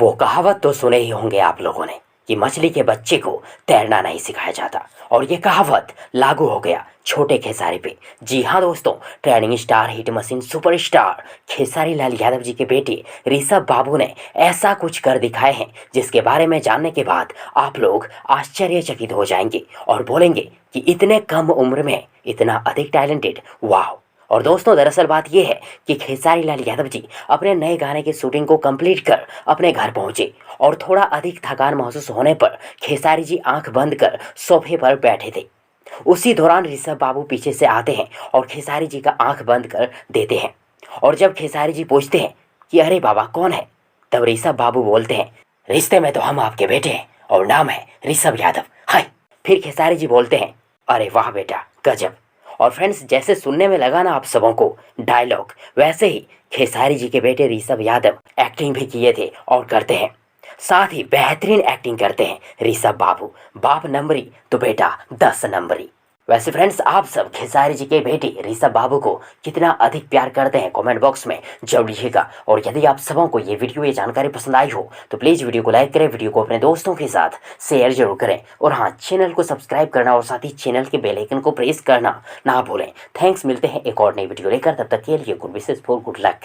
वो कहावत तो सुने ही होंगे आप लोगों ने कि मछली के बच्चे को तैरना नहीं सिखाया जाता। और ये कहावत लागू हो गया छोटे खेसारी पे। जी हाँ दोस्तों, trending star, hit machine, superstar Khesari Lal Yadav ji के बेटे ऋषभ बाबू ने ऐसा कुछ कर दिखाए हैं जिसके बारे में जानने के बाद आप लोग आश्चर्यचकित हो जाएंगे और बोलेंगे कि इतने कम उम्र में इतना अधिक टैलेंटेड, वाह। और दोस्तों, दरअसल बात यह है कि खेसारी लाल यादव जी अपने नए गाने की शूटिंग को कंप्लीट कर अपने घर पहुंचे और थोड़ा अधिक थकान महसूस होने पर खेसारी जी आंख बंद कर सोफे पर बैठे थे। उसी दौरान ऋषभ बाबू पीछे से आते हैं और खेसारी जी का आंख बंद कर देते हैं। और जब खेसारी जी पूछते हैं कि अरे बाबा कौन है, तब ऋषभ बाबू बोलते हैं, रिश्ते में तो हम आपके बेटे हैं और नाम है ऋषभ यादव, हाय। फिर खेसारी जी बोलते हैं, अरे वाह बेटा, गजब। और फ्रेंड्स, जैसे सुनने में लगा ना आप सबों को डायलॉग, वैसे ही खेसारी जी के बेटे ऋषभ यादव एक्टिंग भी किए थे और करते हैं। साथ ही बेहतरीन एक्टिंग करते हैं ऋषभ बाबू। बाप नंबरी तो बेटा 10 नंबरी। वैसे फ्रेंड्स, आप सब खेसारी जी के बेटे ऋषभ बाबू को कितना अधिक प्यार करते हैं कमेंट बॉक्स में जरूर लिखिएगा। और यदि आप सबों को ये वीडियो, ये जानकारी पसंद आई हो तो प्लीज़ वीडियो को लाइक करें, वीडियो को अपने दोस्तों के साथ शेयर जरूर करें। और हाँ, चैनल को सब्सक्राइब करना और साथ ही चैनल के बेल आइकन को प्रेस करना ना भूलें। थैंक्स, मिलते हैं एक और नई वीडियो लेकर, तब तक के लिए good wishes for good luck.